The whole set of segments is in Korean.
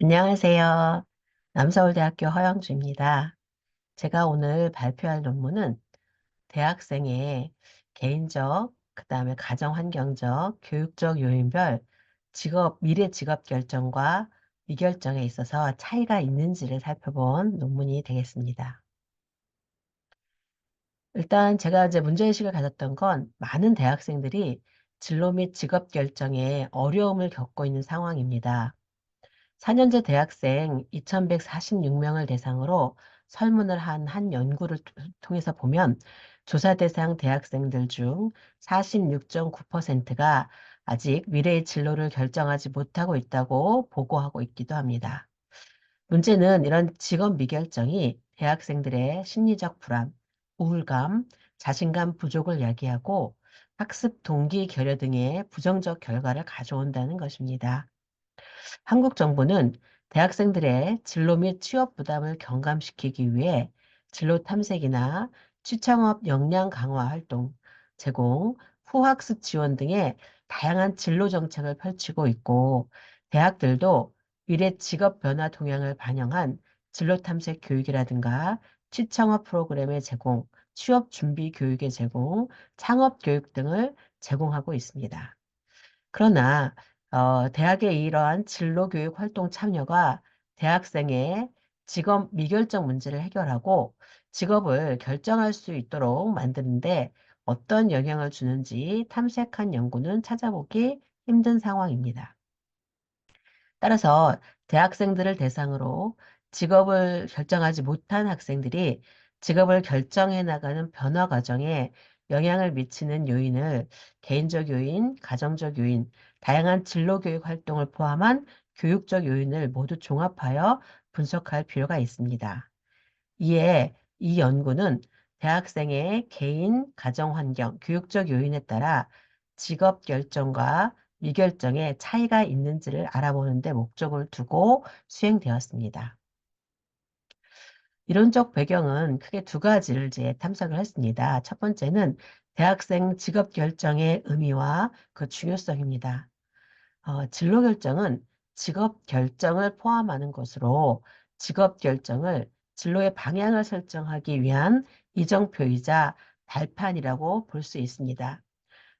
안녕하세요. 남서울대학교 허영주입니다. 제가 오늘 발표할 논문은 대학생의 개인적, 그다음에 가정환경적, 교육적 요인별 미래 직업 결정과 미결정에 있어서 차이가 있는지를 살펴본 논문이 되겠습니다. 일단 제가 이제 문제의식을 가졌던 건 많은 대학생들이 진로 및 직업 결정에 어려움을 겪고 있는 상황입니다. 4년제 대학생 2,146명을 대상으로 설문을 한 연구를 통해서 보면 조사 대상 대학생들 중 46.9%가 아직 미래의 진로를 결정하지 못하고 있다고 보고하고 있기도 합니다. 문제는 이런 직업 미결정이 대학생들의 심리적 불안, 우울감, 자신감 부족을 야기하고 학습 동기 결여 등의 부정적 결과를 가져온다는 것입니다. 한국 정부는 대학생들의 진로 및 취업 부담을 경감시키기 위해 진로 탐색이나 취창업 역량 강화 활동, 제공, 후학습 지원 등의 다양한 진로 정책을 펼치고 있고, 대학들도 미래 직업 변화 동향을 반영한 진로 탐색 교육이라든가 취창업 프로그램의 제공, 취업 준비 교육의 제공, 창업 교육 등을 제공하고 있습니다. 그러나 대학의 이러한 진로교육 활동 참여가 대학생의 직업 미결정 문제를 해결하고 직업을 결정할 수 있도록 만드는데 어떤 영향을 주는지 탐색한 연구는 찾아보기 힘든 상황입니다. 따라서 대학생들을 대상으로 직업을 결정하지 못한 학생들이 직업을 결정해 나가는 변화 과정에 영향을 미치는 요인을 개인적 요인, 가정적 요인, 다양한 진로교육 활동을 포함한 교육적 요인을 모두 종합하여 분석할 필요가 있습니다. 이에 이 연구는 대학생의 개인, 가정 환경, 교육적 요인에 따라 직업 결정과 미결정에 차이가 있는지를 알아보는 데 목적을 두고 수행되었습니다. 이론적 배경은 크게 두 가지를 이제 탐색을 했습니다. 첫 번째는 대학생 직업 결정의 의미와 그 중요성입니다. 진로 결정은 직업 결정을 포함하는 것으로 직업 결정을 진로의 방향을 설정하기 위한 이정표이자 발판이라고 볼 수 있습니다.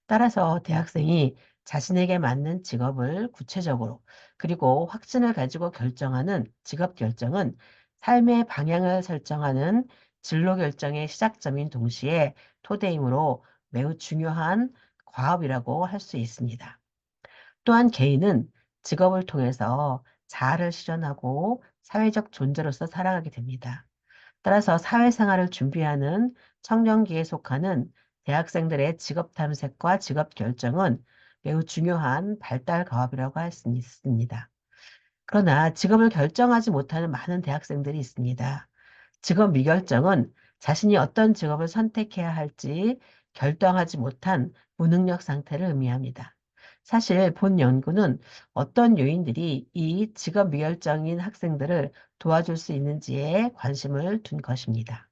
따라서 대학생이 자신에게 맞는 직업을 구체적으로 그리고 확신을 가지고 결정하는 직업 결정은 삶의 방향을 설정하는 진로 결정의 시작점인 동시에 토대이므로 매우 중요한 과업이라고 할 수 있습니다. 또한 개인은 직업을 통해서 자아를 실현하고 사회적 존재로서 살아가게 됩니다. 따라서 사회생활을 준비하는 청년기에 속하는 대학생들의 직업 탐색과 직업 결정은 매우 중요한 발달 과업이라고 할 수 있습니다. 그러나 직업을 결정하지 못하는 많은 대학생들이 있습니다. 직업 미결정은 자신이 어떤 직업을 선택해야 할지 결정하지 못한 무능력 상태를 의미합니다. 사실 본 연구는 어떤 요인들이 이 직업 미결정인 학생들을 도와줄 수 있는지에 관심을 둔 것입니다.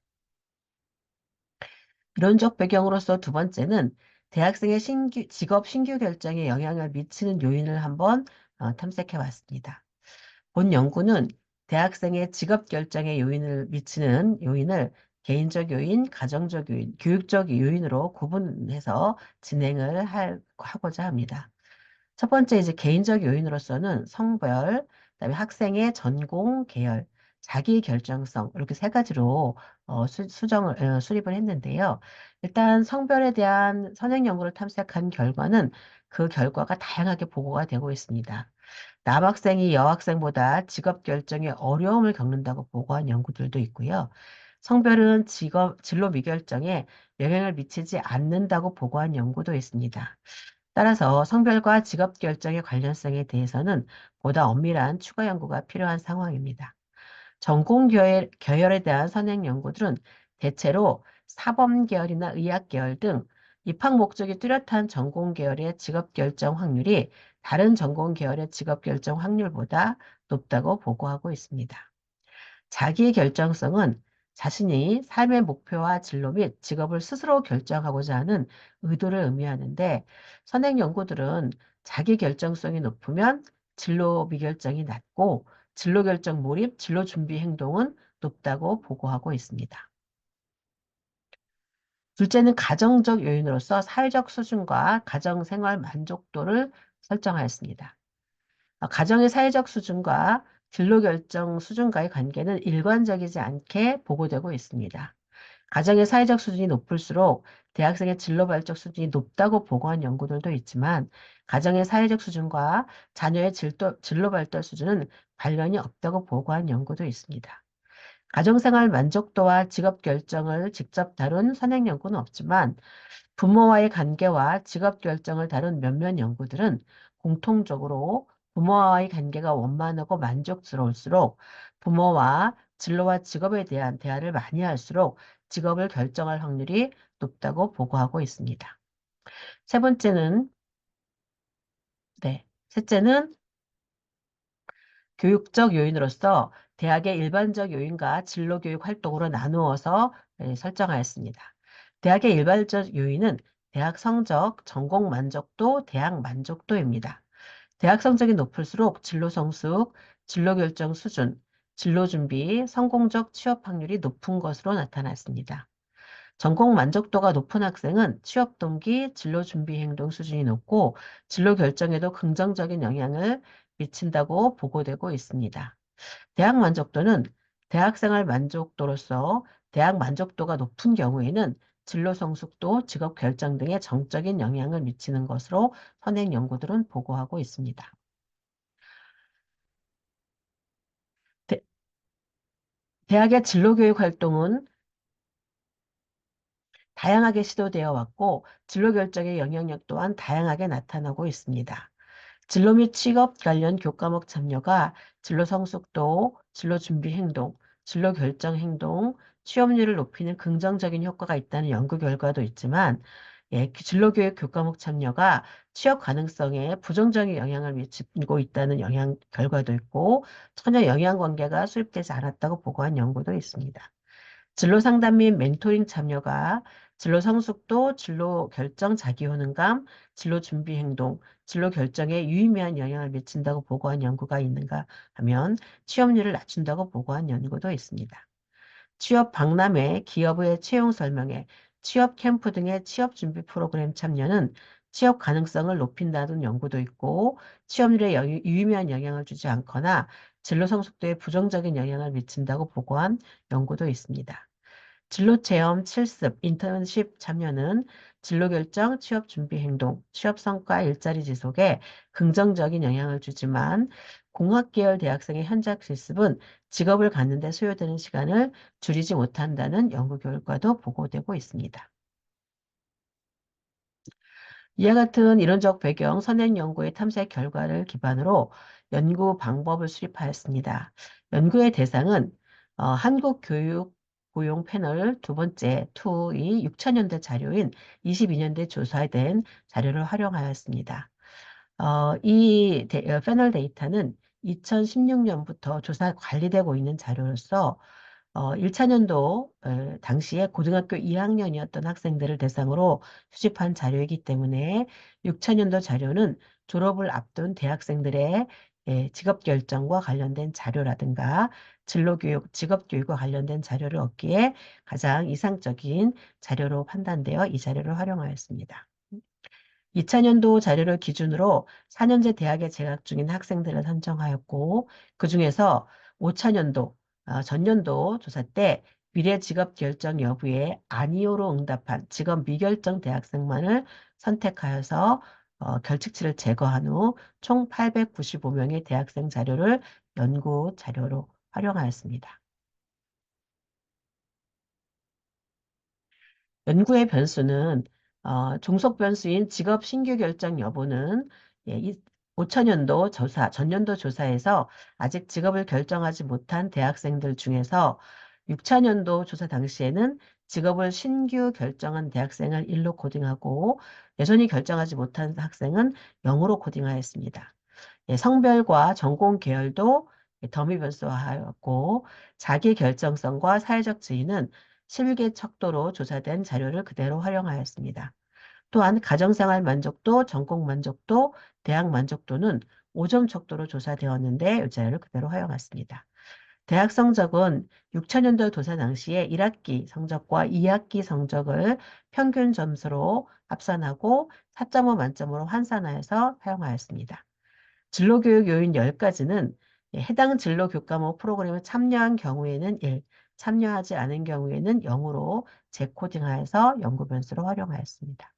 이론적 배경으로서 두 번째는 대학생의 직업 신규 결정에 영향을 미치는 요인을 한번 탐색해 봤습니다. 본 연구는 대학생의 직업 결정에 요인을 미치는 요인을 개인적 요인, 가정적 요인, 교육적 요인으로 구분해서 하고자 합니다. 첫 번째 이제 개인적 요인으로서는 성별, 그다음에 학생의 전공, 계열, 자기 결정성 이렇게 세 가지로 수립을 했는데요. 일단 성별에 대한 선행 연구를 탐색한 결과는 그 결과가 다양하게 보고가 되고 있습니다. 남학생이 여학생보다 직업 결정에 어려움을 겪는다고 보고한 연구들도 있고요. 성별은 진로 미결정에 영향을 미치지 않는다고 보고한 연구도 있습니다. 따라서 성별과 직업 결정의 관련성에 대해서는 보다 엄밀한 추가 연구가 필요한 상황입니다. 계열에 대한 선행 연구들은 대체로 사범 계열이나 의학 계열 등 입학 목적이 뚜렷한 전공 계열의 직업 결정 확률이 다른 전공 계열의 직업 결정 확률보다 높다고 보고하고 있습니다. 자기의 결정성은 자신이 삶의 목표와 진로 및 직업을 스스로 결정하고자 하는 의도를 의미하는데 선행 연구들은 자기 결정성이 높으면 진로 미결정이 낮고 진로 결정 몰입, 진로 준비 행동은 높다고 보고하고 있습니다. 둘째는 가정적 요인으로서 사회적 수준과 가정생활 만족도를 설정하였습니다. 가정의 사회적 수준과 진로 결정 수준과의 관계는 일관적이지 않게 보고되고 있습니다. 가정의 사회적 수준이 높을수록 대학생의 진로 발전 수준이 높다고 보고한 연구들도 있지만 가정의 사회적 수준과 자녀의 진로 발달 수준은 관련이 없다고 보고한 연구도 있습니다. 가정생활 만족도와 직업 결정을 직접 다룬 선행 연구는 없지만 부모와의 관계와 직업 결정을 다룬 몇몇 연구들은 공통적으로 부모와의 관계가 원만하고 만족스러울수록 부모와 진로와 직업에 대한 대화를 많이 할수록 직업을 결정할 확률이 높다고 보고하고 있습니다. 세 번째는, 셋째는 교육적 요인으로서 대학의 일반적 요인과 진로교육 활동으로 나누어서 설정하였습니다. 대학의 일반적 요인은 대학 성적, 전공 만족도, 대학 만족도입니다. 대학 성적이 높을수록 진로 성숙, 진로 결정 수준, 진로 준비, 성공적 취업 확률이 높은 것으로 나타났습니다. 전공 만족도가 높은 학생은 취업 동기, 진로 준비 행동 수준이 높고 진로 결정에도 긍정적인 영향을 미친다고 보고되고 있습니다. 대학 만족도는 대학생활 만족도로서 대학 만족도가 높은 경우에는 진로 성숙도, 직업 결정 등에 정적인 영향을 미치는 것으로 선행 연구들은 보고하고 있습니다. 대, 대학의 진로교육 활동은 다양하게 시도되어 왔고 진로 결정의 영향력 또한 다양하게 나타나고 있습니다. 진로 및 취업 관련 교과목 참여가 진로 성숙도, 진로 준비 행동, 진로 결정 행동, 취업률을 높이는 긍정적인 효과가 있다는 연구 결과도 있지만 진로 교육 교과목 참여가 취업 가능성에 부정적인 영향을 미치고 있다는 영향 결과도 있고 전혀 영향 관계가 수립되지 않았다고 보고한 연구도 있습니다. 진로 상담 및 멘토링 참여가 진로 성숙도, 진로 결정 자기 효능감, 진로 준비 행동, 진로 결정에 유의미한 영향을 미친다고 보고한 연구가 있는가 하면 취업률을 낮춘다고 보고한 연구도 있습니다. 취업 박람회, 기업의 채용 설명회, 취업 캠프 등의 취업 준비 프로그램 참여는 취업 가능성을 높인다는 연구도 있고 취업률에 유의미한 영향을 주지 않거나 진로 성숙도에 부정적인 영향을 미친다고 보고한 연구도 있습니다. 진로체험, 실습, 인턴십 참여는 진로결정, 취업준비행동, 취업성과 일자리 지속에 긍정적인 영향을 주지만 공학계열 대학생의 현장 실습은 직업을 갖는 데 소요되는 시간을 줄이지 못한다는 연구 결과도 보고되고 있습니다. 이와 같은 이론적 배경, 선행 연구의 탐색 결과를 기반으로 연구 방법을 수립하였습니다. 연구의 대상은 한국교육 고용 패널 두 번째 2이 6천년대 자료인 22년대 조사된 자료를 활용하였습니다. 패널 데이터는 2016년부터 조사 관리되고 있는 자료로서 1차년도 당시에 고등학교 2학년이었던 학생들을 대상으로 수집한 자료이기 때문에 6차년도 자료는 졸업을 앞둔 대학생들의 직업 결정과 관련된 자료라든가 진로교육, 직업교육과 관련된 자료를 얻기에 가장 이상적인 자료로 판단되어 이 자료를 활용하였습니다. 2차년도 자료를 기준으로 4년제 대학에 재학 중인 학생들을 선정하였고 그중에서 5차년도, 전년도 조사 때 미래 직업 결정 여부에 아니오로 응답한 직업 미결정 대학생만을 선택하여서 결칙치를 제거한 후 총 895명의 대학생 자료를 연구 자료로 활용하였습니다. 연구의 변수는 종속 변수인 직업 신규 결정 여부는 5천년도 조사, 전년도 조사에서 아직 직업을 결정하지 못한 대학생들 중에서 6차년도 조사 당시에는 직업을 신규 결정한 대학생을 1로 코딩하고 여전히 결정하지 못한 학생은 0으로 코딩하였습니다. 성별과 전공 계열도 더미 변수화하였고 자기 결정성과 사회적 지위는 실계 척도로 조사된 자료를 그대로 활용하였습니다. 또한 가정생활 만족도, 전공 만족도, 대학 만족도는 5점 척도로 조사되었는데 이 자료를 그대로 활용했습니다. 대학 성적은 6천년도 조사 당시에 1학기 성적과 2학기 성적을 평균 점수로 합산하고 4.5 만점으로 환산하여서 사용하였습니다. 진로교육 요인 10가지는 해당 진로 교과목 프로그램에 참여한 경우에는 1, 참여하지 않은 경우에는 0으로 재코딩하여서 연구 변수로 활용하였습니다.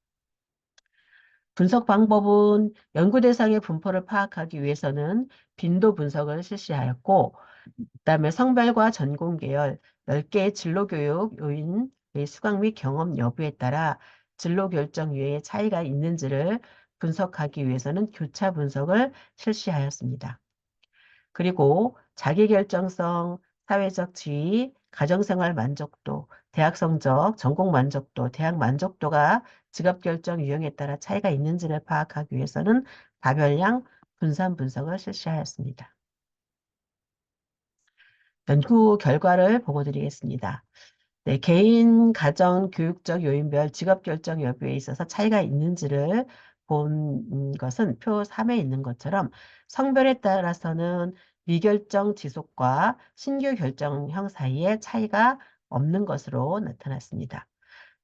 분석 방법은 연구 대상의 분포를 파악하기 위해서는 빈도 분석을 실시하였고, 그다음에 성별과 전공 계열, 10개의 진로교육 요인의 수강 및 경험 여부에 따라 진로 결정 유예의 차이가 있는지를 분석하기 위해서는 교차 분석을 실시하였습니다. 그리고 자기결정성, 사회적 지위, 가정생활 만족도, 대학 성적, 전공 만족도, 대학 만족도가 직업결정 유형에 따라 차이가 있는지를 파악하기 위해서는 다별량 분산 분석을 실시하였습니다. 연구 결과를 보고 드리겠습니다. 네, 개인, 가정, 교육적 요인별 직업 결정 여부에 있어서 차이가 있는지를 본 것은 표 3에 있는 것처럼 성별에 따라서는 미결정 지속과 신규 결정형 사이에 차이가 없는 것으로 나타났습니다.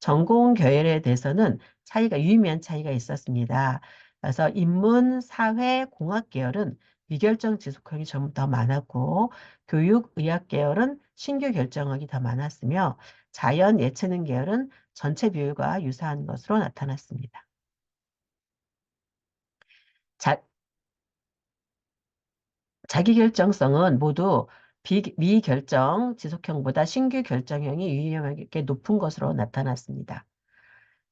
전공 계열에 대해서는 차이가 유의미한 차이가 있었습니다. 그래서 인문, 사회, 공학 계열은 미결정 지속학이 좀 더 많았고 교육, 의학 계열은 신규 결정학이 더 많았으며 자연, 예체능 계열은 전체 비율과 유사한 것으로 나타났습니다. 자, 자기결정성은 모두 미결정 지속형보다 신규 결정형이 유의미하게 높은 것으로 나타났습니다.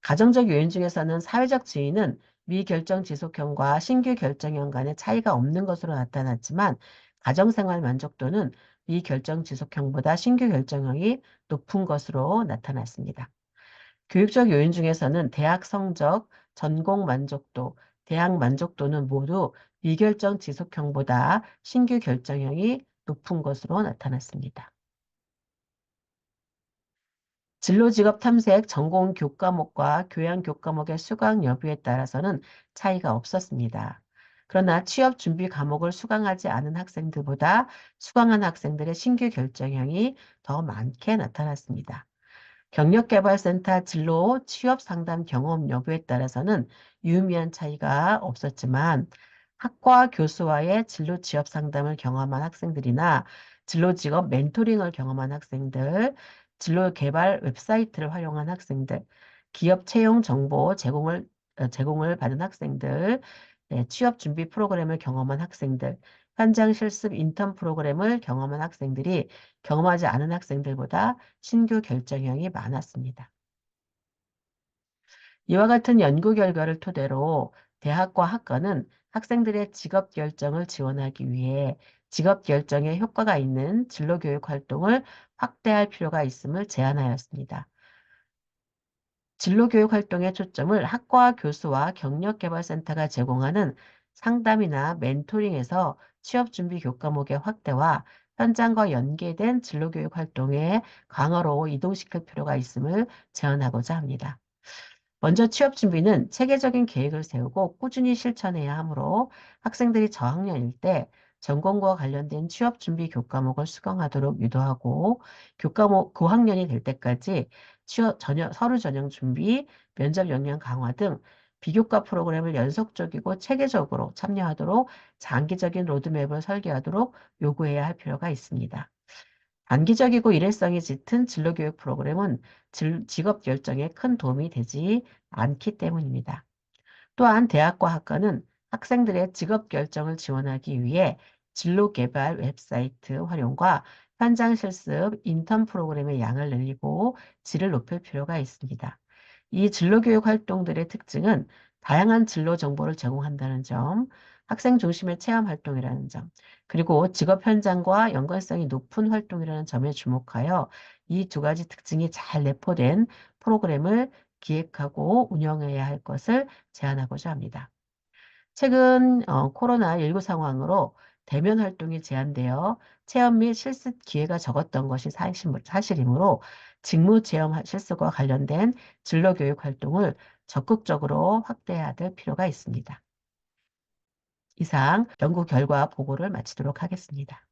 가정적 요인 중에서는 사회적 지위는 미결정 지속형과 신규 결정형 간의 차이가 없는 것으로 나타났지만 가정생활 만족도는 미결정 지속형보다 신규 결정형이 높은 것으로 나타났습니다. 교육적 요인 중에서는 대학 성적, 전공 만족도, 대학 만족도는 모두 미결정 지속형보다 신규 결정형이 높은 것으로 나타났습니다. 진로 직업 탐색 전공 교과목과 교양 교과목의 수강 여부에 따라서는 차이가 없었습니다. 그러나 취업 준비 과목을 수강하지 않은 학생들보다 수강한 학생들의 신규 결정형이 더 많게 나타났습니다. 경력개발센터 진로 취업 상담 경험 여부에 따라서는 유의미한 차이가 없었지만 학과 교수와의 진로 취업 상담을 경험한 학생들이나 진로 직업 멘토링을 경험한 학생들, 진로 개발 웹사이트를 활용한 학생들, 기업 채용 정보 제공을 받은 학생들, 네, 취업 준비 프로그램을 경험한 학생들, 현장 실습 인턴 프로그램을 경험한 학생들이 경험하지 않은 학생들보다 신규 결정형이 많았습니다. 이와 같은 연구 결과를 토대로 대학과 학과는 학생들의 직업 결정을 지원하기 위해 직업 결정에 효과가 있는 진로교육 활동을 확대할 필요가 있음을 제안하였습니다. 진로교육 활동의 초점을 학과 교수와 경력개발센터가 제공하는 상담이나 멘토링에서 취업준비 교과목의 확대와 현장과 연계된 진로교육 활동의 강화로 이동시킬 필요가 있음을 제안하고자 합니다. 먼저 취업 준비는 체계적인 계획을 세우고 꾸준히 실천해야 하므로 학생들이 저학년일 때 전공과 관련된 취업 준비 교과목을 수강하도록 유도하고 교과목 고학년이 될 때까지 서류 전형 준비, 면접 역량 강화 등 비교과 프로그램을 연속적이고 체계적으로 참여하도록 장기적인 로드맵을 설계하도록 요구해야 할 필요가 있습니다. 단기적이고 일회성이 짙은 진로교육 프로그램은 직업 결정에 큰 도움이 되지 않기 때문입니다. 또한 대학과 학과는 학생들의 직업 결정을 지원하기 위해 진로 개발 웹사이트 활용과 현장 실습 인턴 프로그램의 양을 늘리고 질을 높일 필요가 있습니다. 이 진로교육 활동들의 특징은 다양한 진로 정보를 제공한다는 점, 학생 중심의 체험 활동이라는 점, 그리고 직업 현장과 연관성이 높은 활동이라는 점에 주목하여 이 두 가지 특징이 잘 내포된 프로그램을 기획하고 운영해야 할 것을 제안하고자 합니다. 최근 코로나19 상황으로 대면 활동이 제한되어 체험 및 실습 기회가 적었던 것이 사실이므로 직무 체험 실습과 관련된 진로교육 활동을 적극적으로 확대해야 될 필요가 있습니다. 이상 연구 결과 보고를 마치도록 하겠습니다.